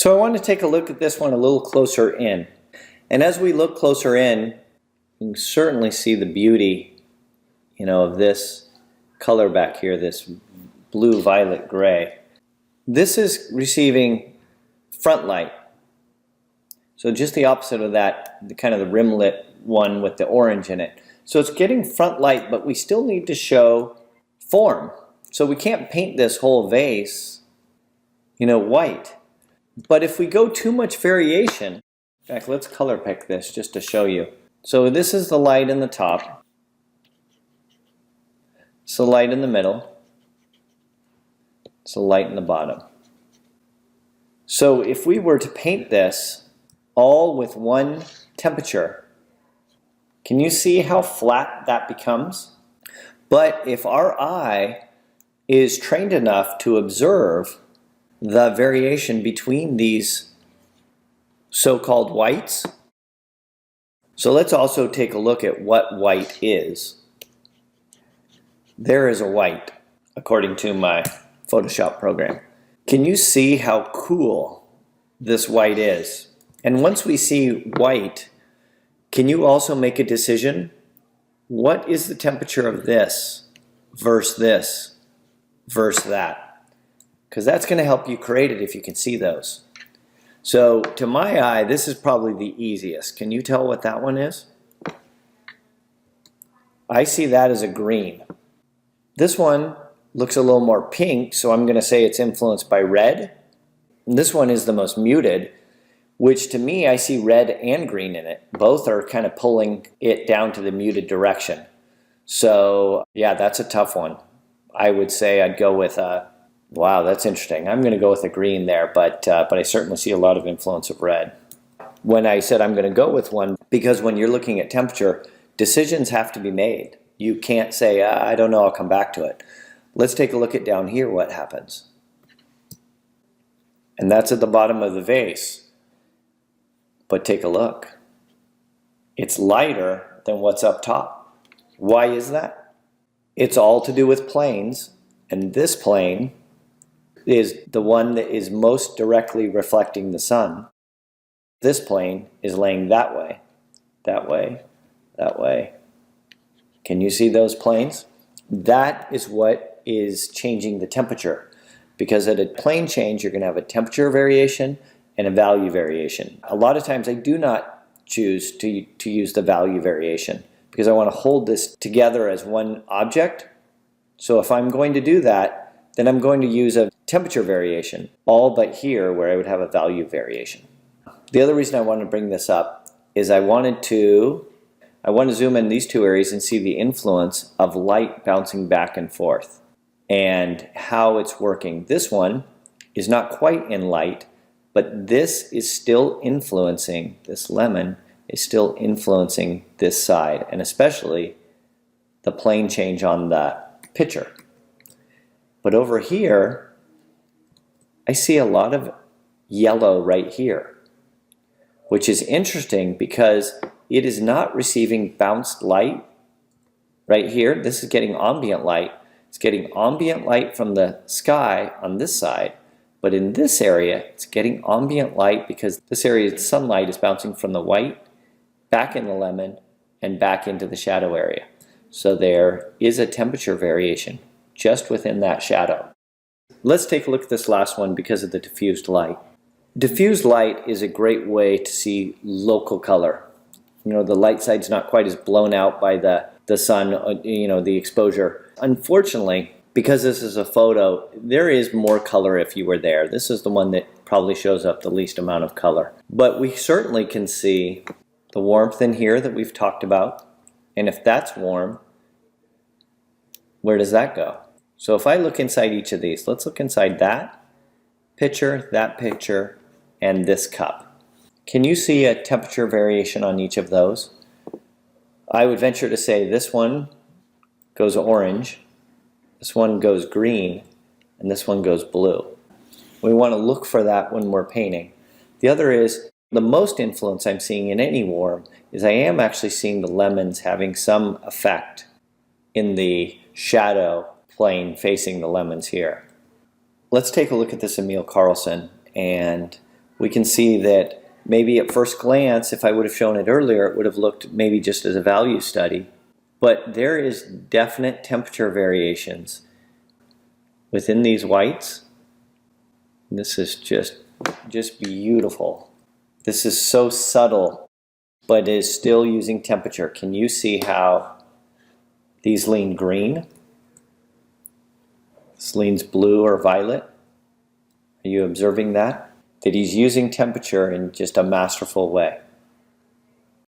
So I want to take a look at this one a little closer in. And as we look closer in, you can certainly see the beauty, of this color back here, this blue, violet, gray. This is receiving front light. So just the opposite of that, the kind of the rimlet one with the orange in it. So it's getting front light, but we still need to show form. So we can't paint this whole vase, white. But if we go too much variation, in fact, let's color pick this just to show you. So this is the light in the top. It's the light in the middle. It's the light in the bottom. So if we were to paint this all with one temperature, can you see how flat that becomes? But if our eye is trained enough to observe the variation between these so-called whites, so let's also take a look at what white is. There is a white, according to my Photoshop program. Can you see how cool this white is? And once we see white, can you also make a decision? What is the temperature of this versus that? Because that's going to help you create it if you can see those. So to my eye, this is probably the easiest. Can you tell what that one is? I see that as a green. This one looks a little more pink, so I'm going to say it's influenced by red. And this one is the most muted, which to me, I see red and green in it. Both are kind of pulling it down to the muted direction. So yeah, that's a tough one. I would say I'd go with wow, that's interesting. I'm going to go with a green there, but I certainly see a lot of influence of red. When I said I'm going to go with one, because when you're looking at temperature, decisions have to be made. You can't say, I don't know, I'll come back to it. Let's take a look at down here what happens. And that's at the bottom of the vase. But take a look. It's lighter than what's up top. Why is that? It's all to do with planes, and this plane is the one that is most directly reflecting the sun. This plane is laying that way, that way, that way. Can you see those planes? That is what is changing the temperature. Because at a plane change, you're going to have a temperature variation and a value variation. A lot of times I do not choose to use the value variation because I want to hold this together as one object. So if I'm going to do that, then I'm going to use a temperature variation, all but here where I would have a value variation. The other reason I wanted to bring this up is I want to zoom in these two areas and see the influence of light bouncing back and forth and how it's working. This one is not quite in light, but this is still influencing, this lemon is still influencing this side, and especially the plane change on the pitcher. But over here, I see a lot of yellow right here, which is interesting because it is not receiving bounced light right here. This is getting ambient light. It's getting ambient light from the sky on this side, but in this area, it's getting ambient light because this area's sunlight is bouncing from the white back in the lemon and back into the shadow area. So there is a temperature variation just within that shadow. Let's take a look at this last one because of the diffused light. Diffused light is a great way to see local color. The light side's not quite as blown out by the sun, the exposure. Unfortunately, because this is a photo, there is more color if you were there. This is the one that probably shows up the least amount of color. But we certainly can see the warmth in here that we've talked about. And if that's warm, where does that go? So if I look inside each of these, let's look inside that picture, and this cup. Can you see a temperature variation on each of those? I would venture to say this one goes orange, this one goes green, and this one goes blue. We want to look for that when we're painting. The other is, the most influence I'm seeing in any warm is I am actually seeing the lemons having some effect in the shadow plane facing the lemons here. Let's take a look at this Emil Carlsen and we can see that maybe at first glance, if I would have shown it earlier, it would have looked maybe just as a value study. But there is definite temperature variations within these whites. This is just beautiful. This is so subtle, but it is still using temperature. Can you see how these lean green? This leans blue or violet. Are you observing that? That he's using temperature in just a masterful way.